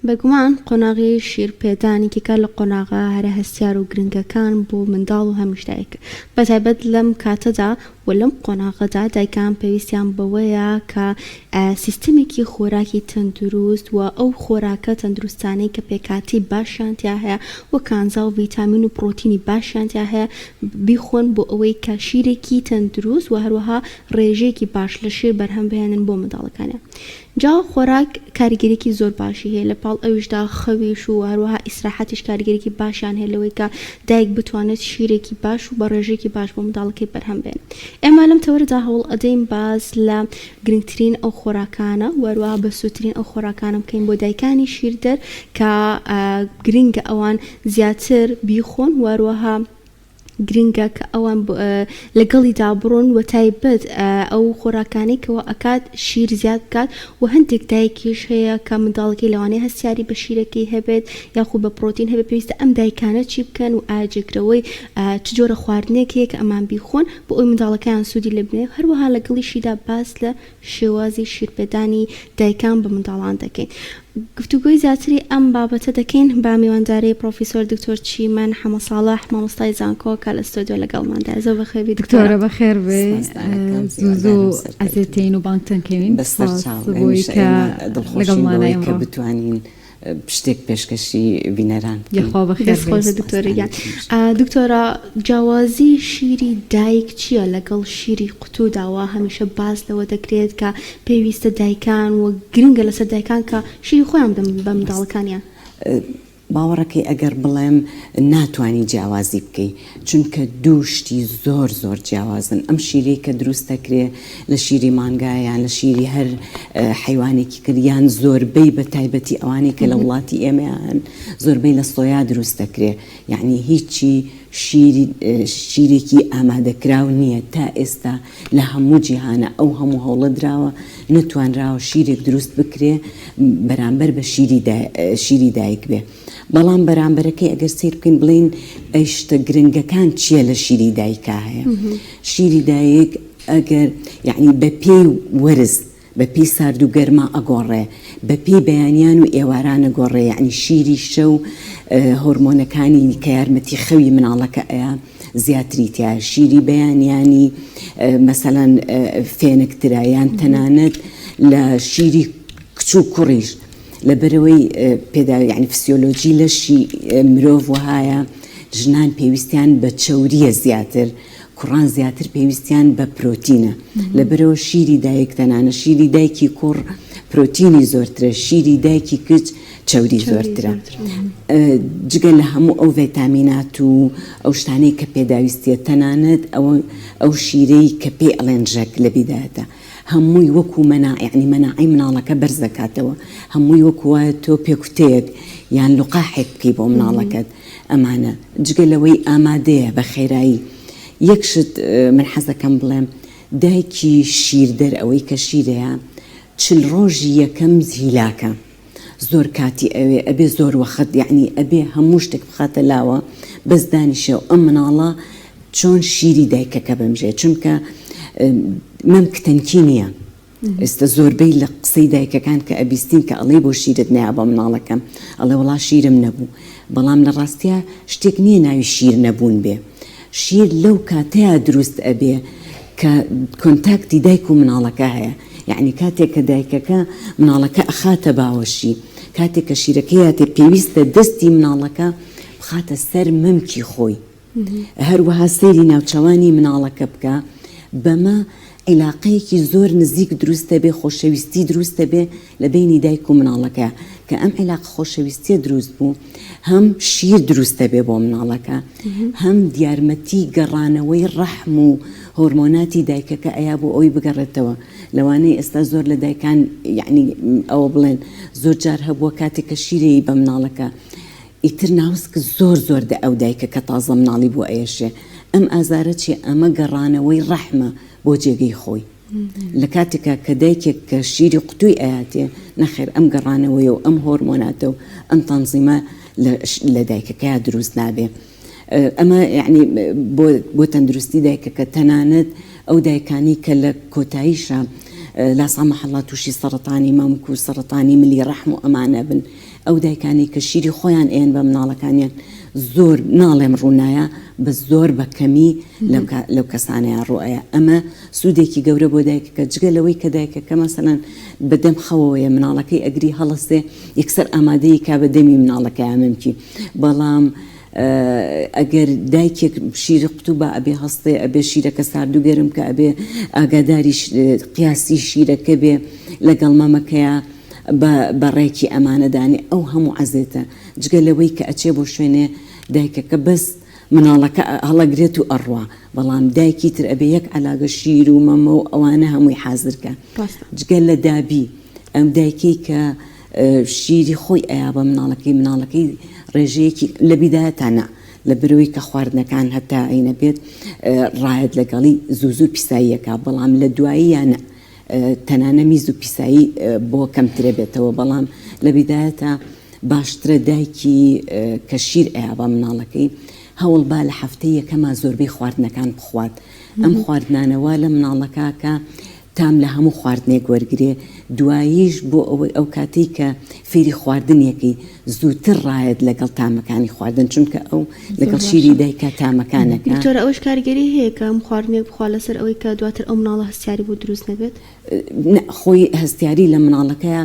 بەگومان قۆناغی شیرپێدانی کە لە قۆناغا هەرە هەستیار و گرنگەکان بۆ منداڵ و هەمیشتایەک بەتایبەت لەم کاتەدا و لەم قۆناغەدا دایکان پێویستیان بەوەیە کە سیستمێکی خۆراکی تەندروست و ئەو خۆراکە تەندروستانەی کە پێکاتی باشیان تیا هەیە و کانزا و ڤیتامین و پرۆتینی باشیان تیا هەیە بیخۆن بۆ ئەوەی کە شیرێکی تەندروست و هەروەها ڕێژەیەکی باش لە شیر بەرهەم بهێنن بۆ منداڵەکانیان. جا خۆراک کاریگەریەکی زۆر باشی هەیە لە پاڵ ئەویشدا خەویش و هەروەها ئیسراحەتیش کاریگەریەکی باشیان هەیە لەوەی کە دایک بتوانێت شیرێکی باش و بە ڕێژێکی باش بۆ منداڵەکەی بەرهەم بێن. ئێمە لەم تەوەرەدا هەوڵ ئەدەین باز لە گرنگترین ئەو خۆراکانە و هەروەها بەسووترین ئەو خۆراکانە بکەین بۆ دایکانی شیردەر کە گرنگە ئەوان زیاتر بیخۆن و هەروەها گرنگە کە ئەوان لەگەڵی دابڕۆن و تایبەت ئەو خۆراکانەی کەەوە ئەکات شیر زیاد بکات و هەندێک دایکیش هەیە کە منداڵەکەی لەوانەیە هەستیاری بە شیرەکەی هەبێت یاخود بە پرۆتین هەبێت پێویستە ئەم دایکانە چی بکەن و ئاجێگرەوەی چ جۆرە خواردنێکەیە کە ئەمان بیخۆن بۆ ئەوی منداڵەکەیان سوودی لێ بنێ. هەروەها لەگەڵیشیدا باس لە شێوازی شیرپێدانی دایکان بە منداڵان دەکەین. گفتوگوی زیاتری ئەم بابەتە دەکەین با میوانداری پرۆفیسۆر دکتۆر چیمەن حەمەساڵح مامۆستای زانکۆ کە لە ستۆدیۆ لەگەڵماندا. زۆر بەخێر دکتۆرە. بەخێر بێ زوو ئەزێتین و بانگتەنکەوین بۆی کە لەگەڵمانای کە بتوانین پشتێک پێشکەشی بینەران یخوا بەخێر دکتۆریان. دکتۆرە جیاوازی شیری دایک چییە لەگەڵ شیری قوتوداوە؟ هەمیشە باز لەوە دەکرێت کە پێویستە دایکان و گرنگە لەسەر دایکان کە شیری خۆیان بە منداڵەکانیان. باوەڕەکەی ئەگەر بڵێم ناتوانانی جیاوازی بکەی چونکە دووشتی زۆر زۆر جیاوازن. ئەم شیرەی کە دروست دەکرێت لە شیری مانگایان لە شیری هەر حیوانێکی کردیان زۆربەی بە تایبەتی ئەوانەی کە لە وڵاتی ئێمەیان زۆربەی لە سۆیا دروست دەکرێت. یعنی هیچی شیرێکی ئامادەکراو نییە تا ئێستا لە هەموو جیهانە ئەو هەموو هەوڵە دراوە نتوانراوە شیرێک دروست بکرێ بەرامبەر بە شیری دایک بێ. بەڵام بەرامبەرەکەی ئەگەر سیر بکەین بڵین ئەیشتە گرنگەکان چییە لە شیری دایکا هەیە؟ شیری دایک ئەگەر یعنی بە پێی وەرز بە پێی سارد و گەرما ئەگۆڕێ بە پێی بەیانیان و ئێوارانە گۆڕێ. یعنی شیری شەو هۆرمۆنەکانی کە یارمەتی خەوی مناڵەکە ئەیە زیاتری تیا شیری بەیانیانی مەسەلەن فێنکترایان تەنانەت لە شیری کچ و کوڕیش لەبەرەوەی پێدا یعنی فسیۆلۆجی لەشی مرۆڤ وهایە ژنان پێویستیان بە چەوریە زیاتر کوڕان زیاتر پێویستیان بە پرۆتینە. لەبەرەوە شیری دایک تەنانە شیری دایکی کوڕ پرۆتینی زۆرترە شیری دایکی کچ چەوری زۆرترە. جگە لە هەموو ئەو ڤیتامینات و ئەو شتانەی کە پێداویستیە تەنانەت ئەو شیرەی کە پێ ئەڵێن ژەک لە بیدایەتە هەمووی وەکو یعنی مەناعی مناڵەکە بەرزەکاتەوە هەمووی وەکو وایە تۆ پێکوتەیەک یان لوقاحێک بکەی بۆ مناڵەکەت. ئەمانە جگە لەوەی ئامادەیە بە خێرایی. یەکشت من حەزەکەم بڵێم دایکی شیردەر ئەوەی کە شیرەیە 40 ڕۆژی یەکەم هیلاکە زۆر کاتی ئەوێ ئەبێ زۆر وەخت یعنی ئەبێ هەموو شتێک بخاتە لاوە بەس دانیشە و ئەم مناڵە چۆن شیری دایکەکە بمژێ چونکە مەمکتەنکی نییە. ئێستا زۆربەی لە قسەی دایکەکان کە ئەبیستین کە ئەڵێ بۆ شیرت نیا بە مناڵەکەم ئەڵێ وڵا شیرم نەبوو. بەڵام لە ڕاستیە شتێک نییە ناوی شیر نەبوون بێ. شیر لەو کاتەیە دروست ئەبێ کە کۆنتاکتی دایک و مناڵەکە هەیە. یعنی کاتێک کە دایکەکە مناڵەکە ئەخاتە باوەشی کاتێک کە شیرەکەیاتێ پێویستە دەستی مناڵەکە بخاتە سەر مەمکی خۆی هەروەها سەیری ناوچەوانی مناڵەکە بکە بەمە عیلاقەیەکی زۆر نزیک دروستە بێ خۆشەویستی دروستە بێ لە بینی دایک و مناڵەکە کە ئەم عیلاقە خۆشەویستیە دروست بوو هەم شیر دروستە بێ بۆ مناڵەکە هەم دیارمەتی گەڕانەوەی ڕەحم و هۆرمۆناتی دایکەکە ئەیا بۆ ئەوی بگەڕێتەوە. لەوانەیە ئێستا زۆر لە دایکان یعنی ئەوە بڵێن زۆر جار هەبووە کاتێک کە شیرەی بە مناڵەکە ئیتر ناوسکە زۆر زۆر دە ئەو دایکە کە تازە مناڵی بۆ ئەیەشێ. ئەم ئازارە چیە؟ ئەمە گەڕانەوەی ڕەحمە بۆ جێگەی خۆی. لە کاتێکە کە دایکێک کە شیری قوتووی ئاياتێ نەخێر ئەم گەڕانەوەی و ئەم هۆرمۆناتە و ئەم تەنزیمە لە دایکەکەیە دروست نابێ. ئەمە یعنی بۆ تەندروستی دایکەکە تەنانەت ئەو دایکانی کە لە کۆتاییشە لا سامح الله تووشی سەرەتانی مەمک و سەرەتانی ملی ڕەحم و ئەمانە بن ئەو دایکانی کە شیری خۆیان ئێن بە مناڵەکانیان زۆر ناڵێم ڕوونایە بە زۆر بە کەمی لەو کەسانیان ڕۆایە. ئەمە سوودێکی گەورە بۆ دایکەکە جگە لەوەی کە دایکەکە مەسەلەن بەدەم خەوەوەیە مناڵەکەی ئەگری هەڵەستێ یەکسەر ئامادەی کا بە دەمی مناڵەکە ئەمەمکی. بەڵام ئەگەر دایکێک شیری قوتوبە ئەبێ هەستێ ئەبێ شیرەکە ساردوو گەرم کە ئەبێ ئاگاداری قیاسی شیرەکە بێ لەگەڵ مەمەکەیە بەڕێکی ئەمانەدانی ئەو هەموو عەزێتە جگە لەوەی کە ئەچێ بۆ شوێنێ دایکەکە بەس مناڵەکە هەڵەگرێت و ئەڕوا. بەڵام دایکی تر ئەبێ یەک عەلاگە شیر و مەمە و ئەوانە هەمووی حازرکە. جگە لە دابی ئەم دایکی کە شیری خۆی ئەیا بە مناڵەکەی ڕێژەیەکی لە بیدایەتانە لە برەوەی کە خواردنەکان هەتا ئەینە بێت ڕایەت لەگەڵی زوو پیساییەکە. بەڵام لە دواییانە تەنانە میز و پیسایی بۆ کەمترە بێتەوە. بەڵام لە بیدایەتە باشترە دایکی کە شیر ئەیا بە مناڵەکەی هەوڵ با لە هەفتەی یەکەما زۆربەی خواردنەکان بخوات. ئەم خواردنانەوە لە مناڵەکە کە تام لە هەموو خواردنێک وەرگێ دواییش بۆ ئەوەی ئەو کاتێک کە فێری خواردنێکی زووتر ڕایەت لەگەڵ تامەکانی خواردن چونکە ئەو لەگەڵ شیری دایکە تامەکانەکە. دکتۆرە ئەوش کارگەری هەیە کە ئەم خواردنێک بخوا لەسەر ئەوەی کە دواتر ئەو مناڵە هەستیاری بۆ دروست نەبێت؟ خۆی هەستیاری لە مناڵەکەیە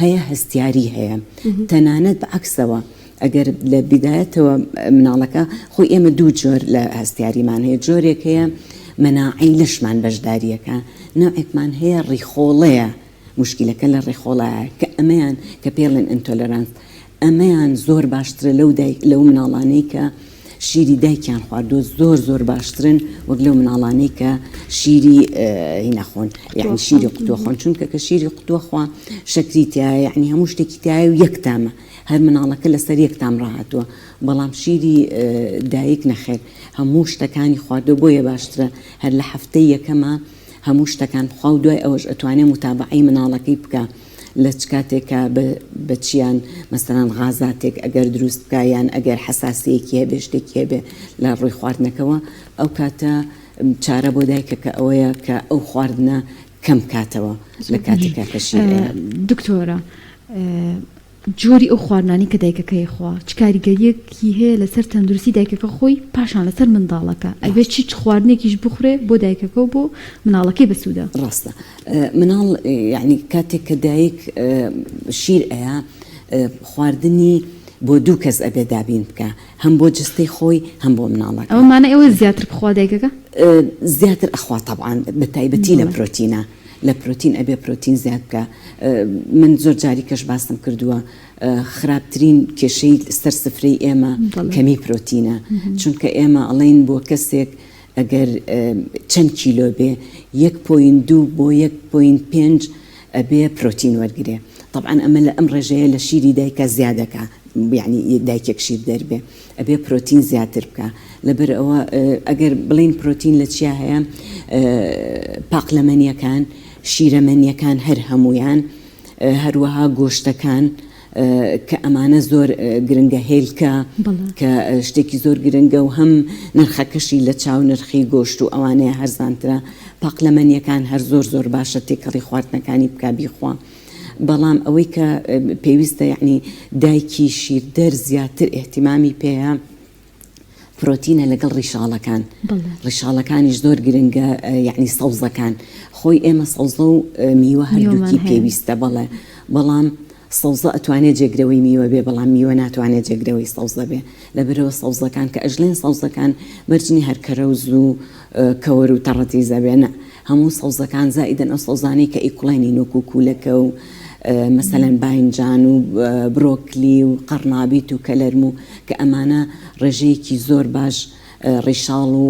هەیە، هەستیاری هەیە. تەنانەت بەعەکسەوە ئەگەر لە بیدایەتەوە مناڵەکە خۆی ئێمە دوو جۆر لە هەستیاریمان هەیە. جۆرێک هەیە مەناعی لەشمان بەشداریەکە، نوعێکمان هەیە ڕیخۆڵەیە. مشکلەکە لە ڕێخۆڵایە کە ئەمەیان کە پێڵێن ئینتۆلەرانس ئەمەیان زۆر باشترە لەو مناڵانەی کە شیری دایکیان خواردووە زۆر باشترن وەک لەو مناڵانەی کە شیری هینەخۆن یعنی شیری قوتووە خۆن. چونکە کە شیری قوتووە خوا شەکری تایە یعنی هەموو شتێکی تایە و یەک تامە، هەر مناڵەکە لەسەر یەک تام ڕاهاتووە. بەڵام شیری دایک نەخێر هەموو شتەکانی خواردووە بۆیە باشترە هەر لە هەفتەی یەکەمە هەموو شتەکان بخوا و دوای ئەوەش ئەتوانێت متابعەی مناڵەکەی بکە لە چ کاتێکە بە چیان مەسەلەن غازاتێک ئەگەر دروست بکە یان ئەگەر حەساسیەکی هەبێ شتێکی هەبێ لە ڕووی خواردنەکەەوە ئەو کاتە چارە بۆ دایکەکە ئەوەیە کە ئەو خواردنە کەم کاتەوە لە کاتێکا کە شیر. دکتۆرە جۆری ئەو خواردنانی کە دایکەکەی خوا چ کاریگەریەکی هەیە لەسەر تەندروستی دایکەکە خۆی پاشان لەسەر منداڵەکە ئەبێ چ خواردنێکیش بخورێ بۆ دایکەکە و بۆ مناڵەکەی بەسوودە؟ ڕاستە مناڵ یعنی کاتێک کە دایک شیر ئەیە خواردنی بۆ دوو کەس ئەبێ دابین بکە، هەم بۆ جستەی خۆی هەم بۆ مناڵەکە. ئەوە مانە ئەوە زیاتر بخوا دایکەکە؟ زیاتر ئەخوا طبعاً بە تایبەتی لە پرۆتینە لە پرۆتین ئەبێ پرۆتین زیاد بکە. من زۆر جاری کەش باسم کردووە خراپترین کێشەی سەر سفرەی ئێمە کەمی پرۆتینە. چونکە ئێمە ئەڵێن بۆ کەسێک ئەگەر چەند کیلۆ بێ 1.2 بۆ 1.5 ئەبێ پرۆتین وەرگێ. طبعاً ئەمە لە ئەم ڕێژەیە لە شیری دایکە زیادەکە، یعنی دایکێک شیر دەربێ ئەبێ پرۆتین زیاتر بکە. لەبەر ئەوە ئەگەر بڵین پرۆتین لە چیا هەیە پاقلەمەنیەکان شیرەمەنیەکان هەر هەمویان، هەروەها گۆشتەکان کە ئەمانە زۆر گرنگە، هێلکە کە شتێکی زۆر گرنگە و هەم نرخەکەشی لە چاو نرخی گۆشت و ئەوانەیە هەرزانترە. پاقلەمەنیەکان هەر زۆر باشە تێکەڵی خواردنەکانی بکە بیخوا. بەڵام ئەوەی کە پێویستە یعنی دایکی شیردەر زیاتر احتیمامی پێیە پرۆتینە لەگەڵ ڕیشاڵەکان. ڕیشاڵەکانیش زۆر گرنگە، یعنی سەوزەکان. خۆی ئێمە سەوزە و میوە هەردووکی پێویستە بەڵام سەوزە ئەتوانێت جێگرەوەی میوە بێ بەڵام میوە ناتوانێت جێگرەوەی سەوزە بێ. لەبەرەوە سەوزەکان کە ئەژڵێن سەوزەکان بەرجنی هەر کەرەوز و کەوەر و تەڕەتیزە بێنە، هەموو سەوزەکان زائیدەن ئەو سەوزانەی کە ئیکوڵێنی نۆک و کوولەکە و مەسەلەن باینجان و برۆکلی و قەرنابیت و کەلەرم و کە ئەمانە ڕێژەیەکی زۆر باش ڕیشاڵ و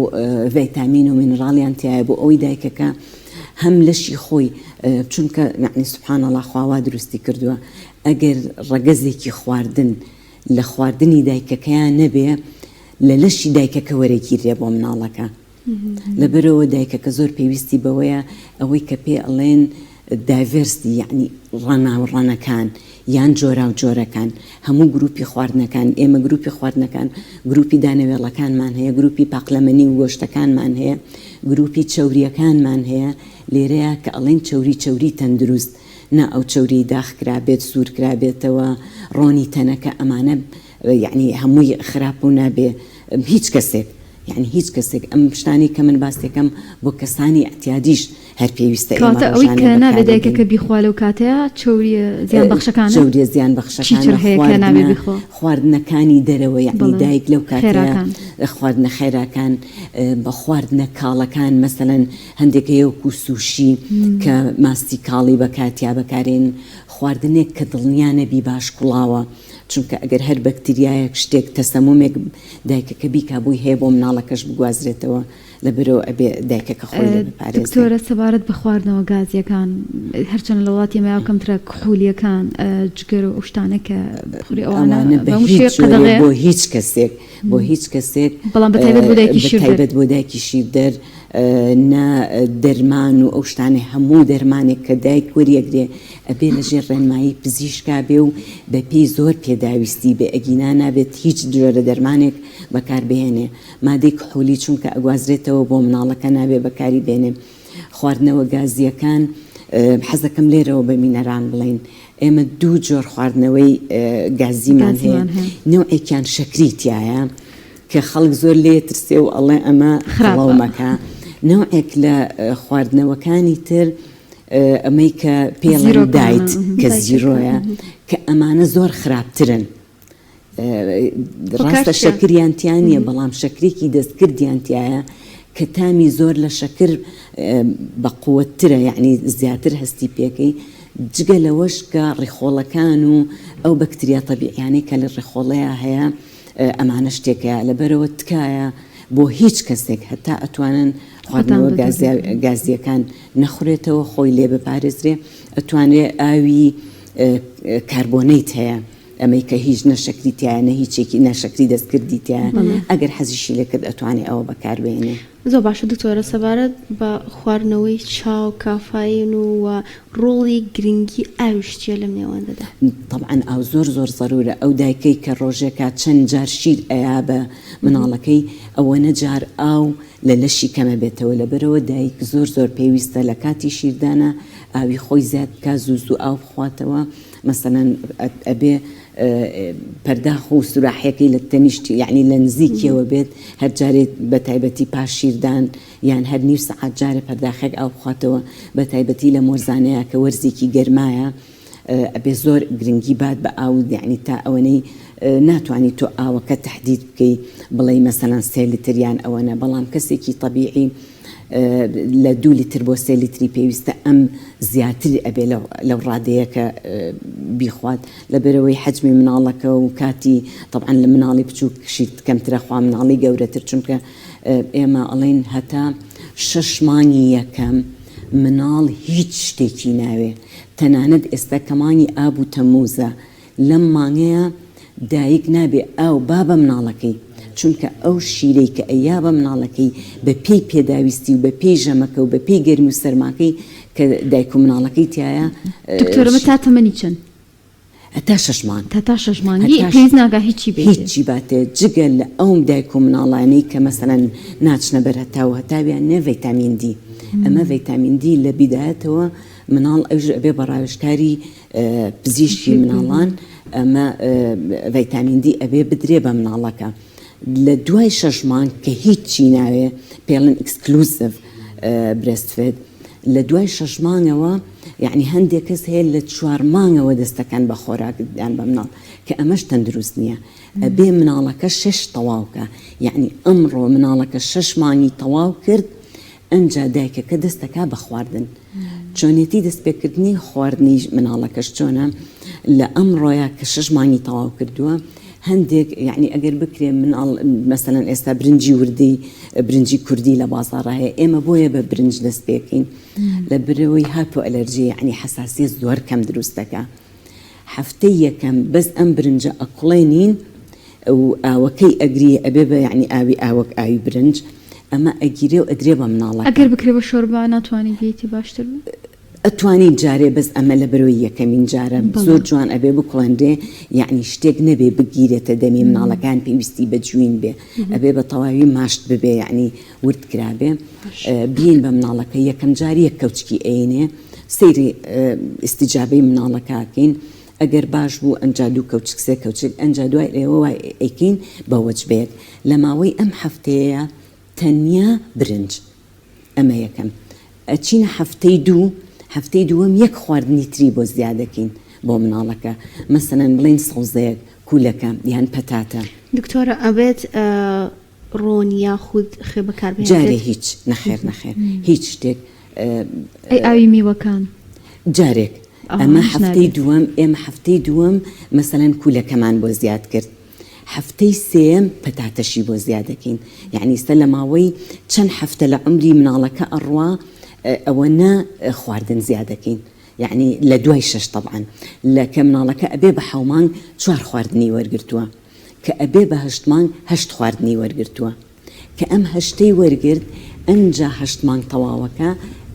ڤیتامین و مینراڵیان تایە بۆ ئەوەی دایکەکە هەم لەشی خۆی چونکە یعنی سوبحان الله خواوا دروستی کردووە ئەگەر ڕەگەزێکی خواردن لە خواردنی دایکەکەیان نەبێ لە لەشی دایکەکە وەرەگیرێ بۆ مناڵەکە. لەبەرەوە دایکەکە زۆر پێویستی بەوەیە ئەوەی کە پێ ئەڵێن دایڤرستی یعنی ڕەناوڕەنەکان یان جۆرا و جۆرەکان هەموو گروپی خواردنەکان. ئێمە گروپی خواردنەکان گروپی دانەوێڵەکانمان هەیە، گروپی پاقلەمەنی و گۆشتەکانمان هەیە، گروپی چەوریەکانمان هەیە. لێرەیە کە ئەڵێن چەوری تەندروست نا ئەو چەوری داخکرابێت سوور کرابێتەوە ڕۆنی تەنەکە ئەمانە یعنی هەمووی خراپ و نابێ هیچ کەسێک یعنی هیچ کەسێک ئەم شتانی کە من باسێکم بۆ کەسانی ئەتیادیش هەر پێویستە کاتە ئەوەی کە نابێت دایکەکە بیخوا لەو کاتەیە چەوری زیان بەخشەکانە چەوری زیان بەخشەکان خواردنەکانی دەرەوە یعنی دایک لەو کاتەیە خواردنە خێراکان بە خواردنە کاڵەکان مەسەلەن هەندێکەیە وەکو سوشی کە ماستی کاڵی بەکاتیا بەکارێن خواردنێک کە دڵنیا نەبی باش کوڵاوە چونکە ئەگەر هەر بەکتریایەک شتێک تەسەمومێک دایکەکە بیکا بووی هەیە بۆ مناڵەکەش بگوازرێتەوە لەبەرەوە ئەبێ دایکەکە خۆی بپارێزێت. دکتۆرە سەبارەت بە خواردنەوە گازیەکان هەرچەند لە وڵاتی ئێمە کەمترە کحولیەکان جگەر و ئەو شتانە کە بخوری ئەوانە بۆ هیچ کەسێک بۆ هیچ کەسێک بەڵام بەتایبەت بۆ دایکی شیردەر نا دەرمان و ئەو شتانە هەموو دەرمانێک کە دایک وەریەگرێ ئەبێ لەژێر ڕێنمایی پزیشکا بێ و بە پێی زۆر پێداویستی بێ ئەگینا نابێت هیچ جۆرە دەرمانێک بەکاربهێنێ مادەی کحولی چونکە ئەگوازرێتەوە بۆ مناڵەکە نابێ بەکاری بێنێ. خواردنەوە گازیەکان حەزەکەم لێرەوە بە مینەران بڵین ئێمە دوو جۆر خواردنەوەی گازیمان هەیە نوعێکیان شەکری تایە کە خەڵک زۆر لێ ترسێ و ئەڵێ ئەمە خڵاومەکە نوعێک لە خواردنەوەکانی تر ئەمەی کە پێڵەن دایت کە زیرۆیە کە ئەمانە زۆر خراپترن ڕاستە شەکریانتیانە بەڵام شەکرێکی دەستکردیانتیایە کە تامی زۆر لە شەکر بەقووەترە یعنی زیاتر هەستی پێکەی جگە لەوەش کە ڕێخۆڵەکان و ئەو بەکتریا تەبیعیانەی کە لە ڕێخۆڵەیە هەیە ئەمانە شتێکە لەبەرەوە تکایە بۆ هیچ کەسێک هەتا ئەتوانن خواردنەوە گازیەکان نەخورێتەوە خۆی لێ بپارێزرێ ئەتوانێت ئاوی کاربۆنەیت هەیە ئەمەی کە هیچ نەشەکری تایە نە هیچێکی نەشەکری دەستکردی تایە ئەگەر حەزیشی لێ کرد ئەتوانێت ئەوە بەکاربێنێ. زۆر باشە دکتۆرە سەبارەت بە خواردنەوەی چاو کافاین و ڕۆڵی گرنگی ئاویشتیە لەم نێوەندەدا. طبعاً ئاو زۆر زۆر ضرورە ئەو دایکەی کە ڕۆژێکە چەند جار شیر ئەیا بە مناڵەکەی ئەوە نەجار ئاو لە لەشی کەمە بێتەوە لەبەرەوە دایک زۆر زۆر پێویستە لە کاتی شیردانە ئاوی خۆی زیاد بکە زوو ئاو بخواتەوە مەسەلەن ئەبێ پەرداخ و سوراحەکەی لە تەنیشتی یعنی لە نزیکیەوە بێت هەر جارێت بە تایبەتی پاش شیردان یان هەر نیو سەعات جارێ پەرداخێک ئاو بخواتەوە بە تایبەتی لە مۆرزانەیە کە وەرزێکی گەرمایە ئەبێ زۆر گرنگی بات بە ئاو یعنی تا ئەوەنەی ناتوانانی تۆ ئاوەکە تهدید بکەی بڵێ مەسەلەن 3 لیتریان ئەوەنە بەڵام کەسێکی طبیعی لە 2 لیتر بۆ 3 لیتری پێویستە ئەم زیاتری ئەبێ لەو ڕادەیە کە بیخوات لەبەرەوەی حەجمی مناڵەکە و کاتی طبعا لە مناڵی بچووک شیر کەمترە خوا مناڵی گەورەتر چونکە ئێمە ئەڵێن هەتا 6 مانگی یەکەم مناڵ هیچ شتێکی ناوێ تەنانەت ئێستا کەمانی ئاب و تەمووزە لەم مانگەیە دایک نابێ ئاو بابە مناڵەکەی چونکە ئەو شیرەی کە ئەیا بە مناڵەکەی بە پێی پێداویستی و بە پێی ژەمەکە و بە پێی گەرمی و سەرماکەی کە دایک و مناڵەکەی تایە دکتۆرەمە تا تەمەنی چەند؟ هەتا 6 مانگ تا 6 مانگی پێویست ناگا هیچی بێت هیچی باتێ جگە لە ئەوم دایک و مناڵانەی کە مەسەلەن ناچنە بەر هەتاوە هەتاویان نە ڤیتامین دی ئەمە ڤیتامین دی لە بیدایەتەوە مناڵ ئەوژ ئەبێ بەڕاوێژکاری پزیشکی مناڵان ئەمە ڤیتامین دی ئەبێ بدرێ بە مناڵەکە لە دوای 6 مانگ کە هیچی ناوێ پێڵن ئەکسکلوزیڤ برێستفێد لە دوای 6 مانگەوە یعنی هەندێک کەس هەیە لە 4 مانگەوە دەستەکەن بە خۆراکیان بە مناڵ کە ئەمەش تەندروست نییە ئەبێ مناڵەکە 6 تەواوکە یعنی ئەمڕۆ مناڵەکە 6 مانگی تەواو کرد ئەنجا دایکەکە دەستەکە بە خواردن چۆنێتی دەستپێکردنی خواردنی مناڵەکەش چۆنە لە ئەمڕۆیە کە 6 مانگی تەواو کردووە هەندێک یعنی ئەگەر بکرێ مناڵ مەسەلەن ئێستا برنجی وردی برنجی کوردی لە بازاڕ هەیە ئێمە بۆیە بە برنج دەست پێکەین لە برەوەی هاپۆ ئەلەرژی یعنی حساسیت زۆر کەم دروستەکە هەفتەی یەکەم بەس ئەم برنجە ئەکوڵێنین و ئاوەکەی ئەگری ئەبێ بە یعنی ئاوی ئاوەک ئاوی برنج ئەمە ئەگیرێ و ئەدرێ بە مناڵەکە ئەگەر بکرێ بە شۆربا ناتوانێت بێتی باشتر ئەتوانی جارێ بەس ئەمە لە بەرەوەی یەکەمین جارە زۆر جوان ئەبێ بکڵێندێ یعنی شتێک نەبێ بگیرێتە دەمی مناڵەکان پێویستی بەجوین بێ ئەبێ بە تەواوی ماشت ببێ یعنی ورد کرابێ بین بە مناڵەکە یەکەم جاری یەک کەوچکی ئەینێ سەیری ئیسیجابەی مناڵەکەکەین ئەگەر باش بوو ئەنجاد و کەوچکسێ کەوچک ئەنجا دوای لێەوە ئەیکین بە وەجبەیەک لە ماوەی ئەم هەفتەیە تەنیا برنج ئەمە یەکەم ئەچینە هەفتەی دووەم یەک خواردنی تری بۆ زیادەکەین بۆ مناڵەکە مەسەلەن بڵین سەوزەیەک کولەکە یان پەتاتە دکتۆرە ئەبێت ڕۆن یاخود خێ بەکاربێت جارێ هیچ نەخێر هیچ شتێک ئاوی میوەکان جارێک ئێمە هەفتەی دووەم مەسەلەن کولەکەمان بۆ زیاد کرد هەفتەی سێم پەتاتەشی بۆ زیادەکەین یعنی سە لە ماوەی چەند هەفتە لە عمری مناڵەکە ئەڕوا ئەوە نە خواردن زیادەکەین یعنی لە دوای شەش طبعاً لە کە مناڵەکە ئەبێ بە 7 مانگ 4 خواردنی وەرگرتووە کە ئەبێ بە 8 مانگ 8 خواردنی وەرگرتووە کە ئەم هەشتەی وەرگرت ئەنجا 8 مانگ تەواوەکە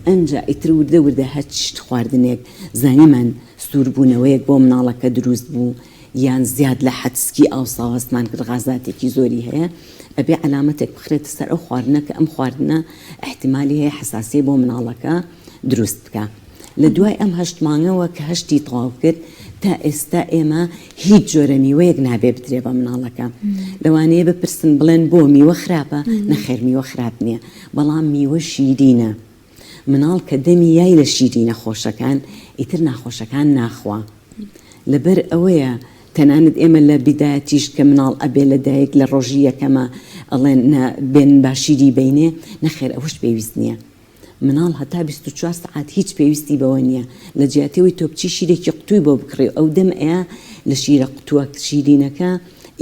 ئەنجا ئیتر وردە هەچ خواردنێک زانیمان سووربوونەوەیەک بۆ مناڵەکە دروست بوو یان زیاد لە حەدسکی ئاو ساوەستمان کرد غازاتێکی زۆری هەیە ئەبێ علامەتێک بخرێتە سەر ئەو خواردنە کە ئەم خواردنە احتیمالی هەیە حساسیە بۆ مناڵەکە دروست بکە لە دوای ئەم 8 مانگەوە کە هەشتی تەواو کرد تا ئێستا ئێمە هیچ جۆرە میوەیەک نابێ بدرێ بە مناڵەکە لەوانەیە بپرسن بڵێن بۆ میوە خراپە نەخێر میوە خراپ نییە بەڵام میوە شیرینە مناڵ کە دەمی یای لە شیرینە خۆشەکان ئیتر ناخۆشەکان ناخوا لەبەر ئەوەیە تەنانەت ئێمە لە بیدایەتیش کە مناڵ ئەبێ لە دایک لە ڕۆژی یەکەمە ئەڵێن بێن باشیری بینێ نەخێر ئەوەش پێویست نییە مناڵ هەتا 24 ساعت هیچ پێویستی بەوە نییە لە جیاتەوەی تۆ بچی شیرێکی قوتووی بۆ بکڕێ ئەو دەم ئەیە لە شیرە قوتووە شیرینەکە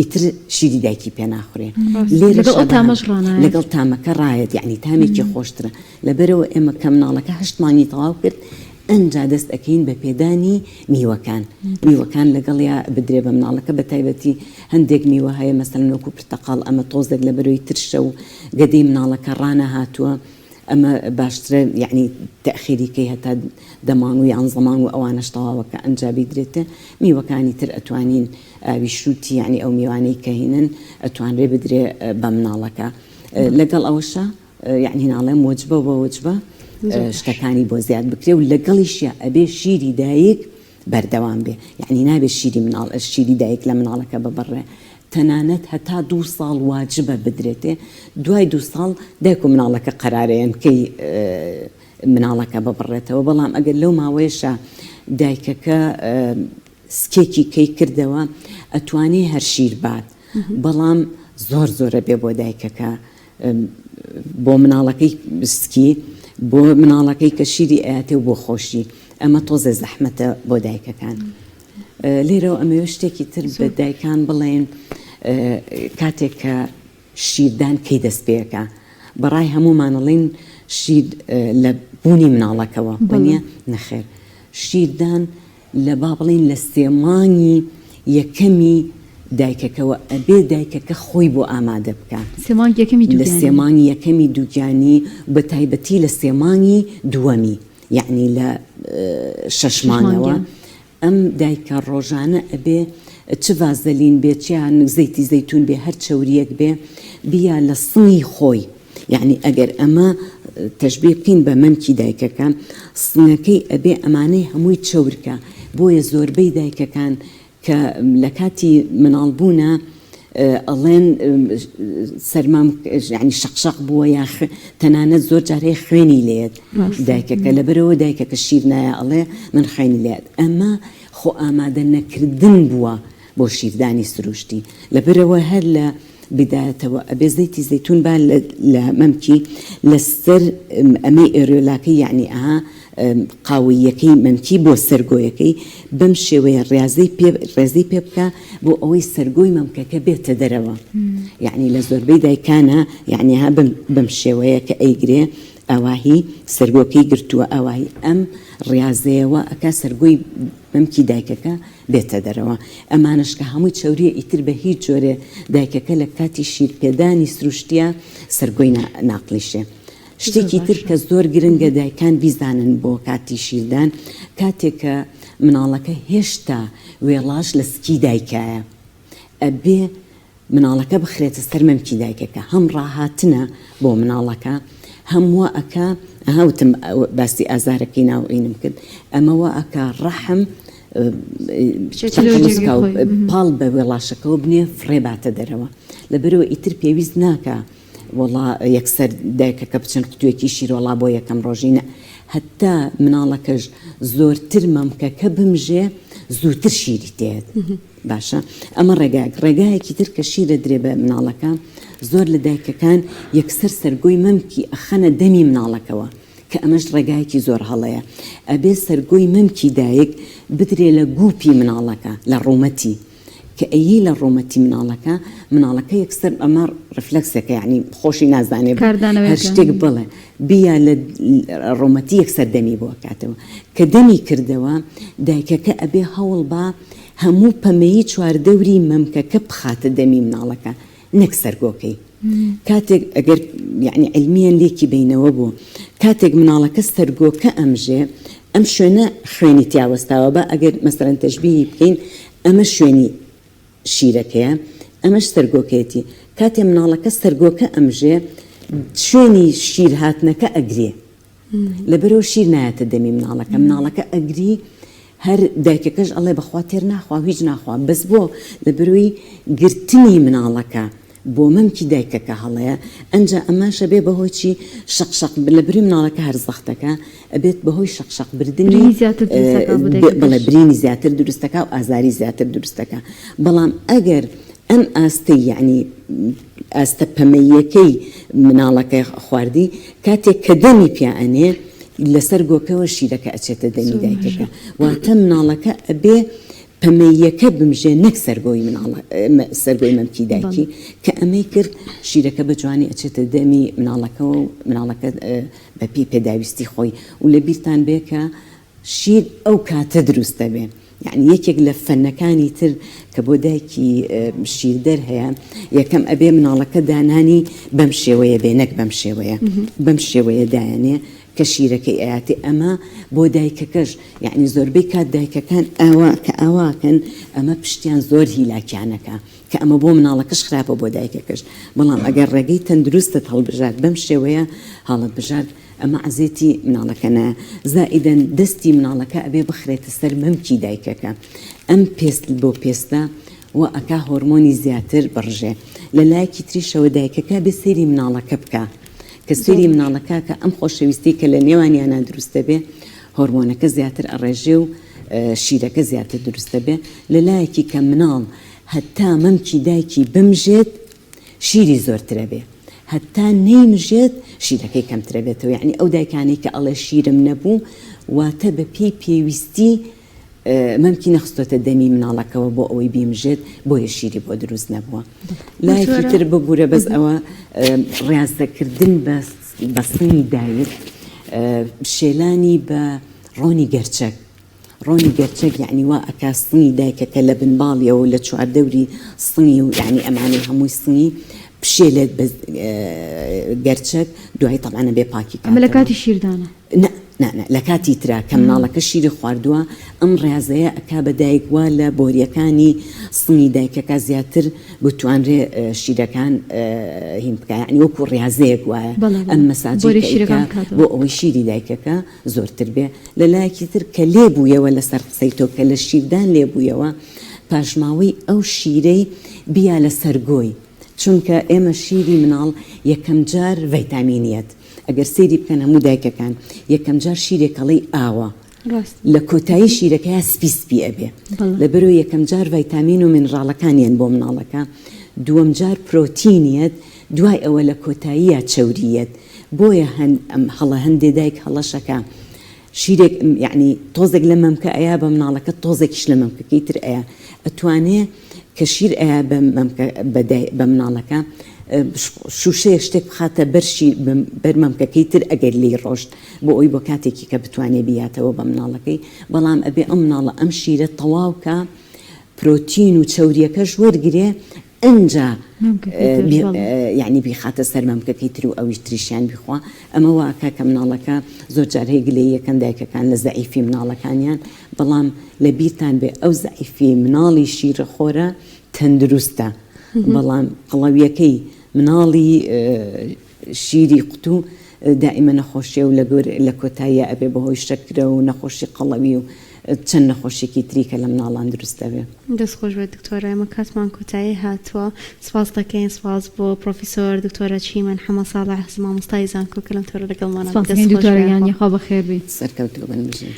ئیتر شیری دایکی پێ ناخورێ لەگەڵ تامەکە ڕایەت یعنی تامێکی خۆشترە لەبەرەوە ئێمە کە مناڵەکە 8 مانگی تەواو کرد ئەنجا دەست ئەەکەین بە پێدانی میوەکان لەگەڵ یا بدرێ بە مناڵەکە بە تایبەتی هەندێک میوە هەیە مەسەلەن وەکو پرتەقاڵ ئەمە تۆزێک لە بەرەوەی ترشە و گەدەی مناڵەکە ڕانە هاتووە ئەمە باشترە یعنی تەخیریکەی هەتا دەمان و یان زەمان و ئەوانەش تەواوە کە ئەنجابی درێتە میوەکانی تر ئەتوانین ئاوی شووتی یعنی ئەو میوانەی کە هینن ئەتوانرێ بدرێ بە مناڵەکە لەگەڵ ئەوەشە یعنی ناڵێم وەجبە بە وەجبە شتەکانی بۆ زیاد بکرێ و لەگەڵیشە ئەبێ شیری دایک بەردەوام بێ یعنی نابێ شیری دایک لە مناڵەکە ببڕێ تەنانەت هەتا 2 ساڵ واجبە بدرێتێ دوای 2 ساڵ دایک و مناڵەکە قەرارەیەن کەی مناڵەکە ببڕێتەوە بەڵام ئەگەر لەو ماوەیەشە دایکەکە سکێکی کەی کردەوە ئەتوانێ هەر شیر بات بەڵام زۆرە بێ بۆ دایکەکە بۆ مناڵەکەی سکی بۆ مناڵەکەی کە شیری ئاەتێ و بۆ خۆشی ئەمە تۆزە زەحمەتە بۆ دایکەکان لێرەوە ئەمەوە شتێکی تر بە دایکان بڵێن کاتێک کە شیردان کەی دەست پێەکە بەڕای هەمومانەڵین شیر لە بوونی مناڵەکەەوە بنیە نەخێر شیردان لە با بڵین لە 3 مانگی یەکەمی دایکەکەەوە ئەبێ دایکەکە خۆی بۆ ئامادە بکە لە 3 مانگی یەکەمی دووگیانی بە تایبەتی لە 3 مانگی دووەمی یعنی لە 6 مانگەوە ئەم دایکە ڕۆژانە ئەبێ چ ڤازەلین بێ چیان زەیتی زەیتون بێ هەر چەوریەک بێ بیا لە سنی خۆی یعنی ئەگەر ئەمە تەشبیه بکەین بە مەمکی دایکەکە سنەکەی ئەبێ ئەمانەی هەمووی چەورکە بۆیە زۆربەی دایکەکان کە لە کاتی مناڵبوونە ئەڵێن سەرمام ینی شەقشەق بووە یا تەنانەت زۆر جارەیە خوێنی لێت دایکەکە لەبەرەوە دایکەکە شیر نایە ئەڵێ من خوێنی لێت ئەمە خۆ ئامادە نەکردن بووە بۆ شیردانی سروشتی لەبەرەوە هەر لە بدایەتەوە ئەبێ زەیتی زەیتون با لە مەمکی لەسەر ئەمەی ئێرۆلاکەی یعنی ئەها قاویەکەی مەمکی بۆ سەرگۆیەکەی بەم شێوەیە ڕێزەی پێ بکە بۆ ئەوەی سەرگۆی مەمکەکە بێتە دەرەوە یعنی لە زۆربەی دایکانە یعنی ها بەم شێوەیە کە ئەیگرێ ئەواهی سەرگۆکەی گرتووە ئەوهی ئەم ڕاضەیەوە ئەکا سەرگۆی مەمکی دایکەکە بێتە دەرەوە ئەمانش کە هەمووی چەوریە ئیتر بە هیچ جۆرێ دایکەکە لە کاتی شیرپێدانی سروشتیە سەرگۆی ناقلیشێ شتێکی تر کە زۆر گرنگە دایکان بیزانن بۆ کاتی شیردان کاتێک کە مناڵەکە هێشتا وێڵاش لە سکی دایکایە ئەبێ مناڵەکە بخرێتە سەر مەمکی دایکەکە هەم ڕاهاتنە بۆ مناڵەکە هەموو ئەکا هاوتم باسی ئازارەکەی ناو ئینم کرد ئەمە وا ئەکا ڕەحم پاڵ بە وێڵاشەکەەوە بنێ فڕێباتە دەرەوە لەبەرەوە ئیتر پێویست ناکە وەڵا یەکسەر دایکەکە بچن قوتوێکی شیرۆڵا بۆ یەکەم ڕۆژینە هەتا مناڵەکەش زۆرتر مەمکەکە بمژێ زووتر شیری تێت باشە ئەمە ڕێگایەکی تر کە شیرە درێ بە مناڵەکە زۆر لە دایکەکان یەکسەر سەرگۆی مەمکی ئەخەنە دەمی مناڵەکەەوە کە ئەمەش ڕێگایەکی زۆر هەڵەیە ئەبێ سەرگۆی مەمکی دایک بدرێ لە گوپی مناڵەکە لە ڕوومەتی کە ئەیی لە ڕوومەتی مناڵەکە یەکسەر ئەمە ڕفلەکسەکە یعنی خۆشی نازانێ هەر شتێک بڵێ بیا لە ڕوومەتی یەکسەر دەمی بۆ کاتەوە کە دەمی کردەوە دایکەکە ئەبێ هەوڵ بە هەموو پەمەیی چواردەوری مەمکەکە بخاتە دەمی مناڵەکە نەک سەرگۆکەی کاتێک ئەگەر یعنی علمیان لێکی بینەوە بوو کاتێک مناڵەکە سەرگۆکە ئەمژێ ئەم شوێنە خوێنی تیاوەستاوە بە ئەگەر مەسەرەن تەشبیهی بکەین ئەمە شوێنی شیرەکەیە ئەمەش سەرگۆکەیەتی کاتێ مناڵەکە سەرگۆکە ئەمژێ شوێنی شیر هاتنەکە ئەگرێ لەبەرەوە شیر نایەتە دەمی مناڵەکە ئەگری هەر دایکەکەش ئەڵێ بەخوا تێر ناخوا هیچ ناخوا بەس بۆ لەبەرەوەی گرتنی مناڵەکە بۆ مەمکی دایکەکە هەڵەیە ئەنجا ئەماشە بێ بەهۆی چی شەقشەق لەبەری مناڵەکە هەر زەختەکە ئەبێت بەهۆی شەقشەق بردننی بڵێ برینی زیاتر دروستەکە و ئازاری زیاتر دروستەکە بەڵام ئەگەر ئەم ئاستەی یعنی ئاستە پەمەیەکەی مناڵەکە خواردی کاتێک کە دەمی پیانێ لەسەر گۆکەوە شیرەکە ئەچێتە دەمی دایکەکە واتە مناڵەکە ئەبێ پەمەیەکە بمژێ نەک سەرگۆی مەمکی دایکی کە ئەمەی کرد شیرەکە بە جوانی ئەچێتە دەمی مناڵەکەەوە و مناڵەکە بەپی پێداویستی خۆی و لە بیرتان بێ کە شیر ئەو کاتە دروستە بێ یعنی یەکێک لە فەنەکانی تر کە بۆ دایکی شیردەر هەیە یەکەم ئەبێ مناڵەکە دانانی بەم شێوەیە بێ نەک بەم شێوەیە دایانێ کە شیرەکەی ئاەتی ئەمە بۆ دایکەکەش یعنی زۆربەی کات دایکەکان ئاواکەن ئەمە پشتیان زۆر هیلاکیانەکە کە ئەمە بۆ مناڵەکەش خراپە بۆ دایکەکەش بەڵام ئەگەر ڕێگەی تەندروستت هەڵبژات بەم شێوەیە هەڵت بژات ئەمە عزێتی مناڵەکەنە زائیدەن دەستی مناڵەکە ئەبێ بخرێتە سەر مەمکی دایکەکە ئەم پێست بۆ پێستە و ئەکا هۆرمۆنی زیاتر بڕژێ لە لایەکی تریشەوە دایکەکە بێ سەیری مناڵەکە بکە کە سەیری مناڵەکە کە ئەم خۆشەویستی کە لە نێوانیانە دروستە بێ هۆرمۆنەکە زیاتر ئەڕێژێ و شیرەکە زیاتر دروستە بێ لە لایەکی کە مناڵ هەتا مەمکی دایکی بمژێت شیری زۆرترە بێ هەتا نەیمژێت شیرەکەی کەمترە بێتەوە یعنی ئەو دایکانەی کە ئەڵێ شیرم نەبوو واتە بە پێی پێویستی مەمکی نەخستۆتە دەمی مناڵەکەەوە بۆ ئەوەی بیمژێت بۆیە شیری بۆ دروست نەبووە لایەکی تر ببوورە بەس ئەوە ڕاستەکردن بە سنگی دایک شێلانی بە ڕۆنی گەرچەک یعنی وا ئەکا سنگی دایکەکە لە بنباڵیەوە لە چواردەوری سنگی و یعنی ئەمانەی هەمووی سنگی پشێلێت بە گەرچەک دوای تەبعانە بێ پاکی ئەمە لە کاتی شیردانە لە کاتی ترا کە مناڵەکە شیری خواردووە ئەم ڕێزەیە ئەکا بە دایکوا لە بۆریەکانی سنگی دایکەکە زیاتر بتوانرێ شیرەکان هیم بکە یعنی وەکو ڕێزەیەک وایە ئەم مەساجەکە بۆ ئەوەی شیری دایکەکە زۆرتر بێ لە لایەکی تر کە لێبوویەوە لەسەر قسەی تۆ کە لە شیردان لێبوویەوە پاشماوەی ئەو شیرەی بیا لە سەرگۆی چونکە ئێمە شیری مناڵ یەکەم جار ڤیتامینیەت ئەگەر سەیری بکەن هەموو دایکەکان یەکەم جار شیرێکەڵی ئاوە لە کۆتایی شیرەکەی سپی ئەبێ لەبەرەوە یەکەم جار ڤیتامین و مینڕاڵەکانیان بۆ مناڵەکە دووەم جار پرۆتینیەت دوای ئەوە لە کۆتاییە چەوریەت بۆیە هەڵە هەندێ دایک هەڵەشەکە شیرێک یعنی تۆزێک لە مەمکە ئەیە بە مناڵەکە تۆزێکیش لە مەمکەکەی تر ئەیە ئەتوانێ کە شیر ئەیە بە مناڵەکە شوشەیە شتێک بخاتە بەر مەمکەکەی تر ئەگەر لی ڕۆشت بۆ ئەوی بۆ کاتێکی کە بتوانێ بیاتەوە بە مناڵەکەی بەڵام ئەبێ ئەم مناڵە ئەم شیرە تەواوکە پرۆتین و چەوریەکەش وەرگرێ ئەنجا یعنی بیخاتە سەر مەمکەکەی تر و ئەویش تریشیان بیخوا ئەمە واکە کە مناڵەکە زۆر جار هەیە گلەی یەکەن دایکەکان لە زەعیفی مناڵەکانیان بەڵام لە بیرتان بێ ئەو زەعیفی مناڵی شیرەخۆرە تەندروستە بەڵام قڵەویەکەی مناڵی شیری قوتو دائما نەخۆشیە و لە کۆتاییە ئەبێ بەهۆی شەکرە و نەخۆشی قەڵەوی و چەند نەخۆشیێکی تریکە لە مناڵان دروست دەبێ. دەستخۆش بێت دکتۆرە، ئێمە کاتمان کۆتایی هاتووە. سپاس دەکەین، سپاس بۆ پرۆفیسۆر دکتۆرە چیمەن حەمە ساڵح مامۆستای زانکۆ کە لەم تۆرە لەگەڵمانە. دکتۆرە یانی خوا بەخێر بێ. سەرکەوتوو بن بژێن.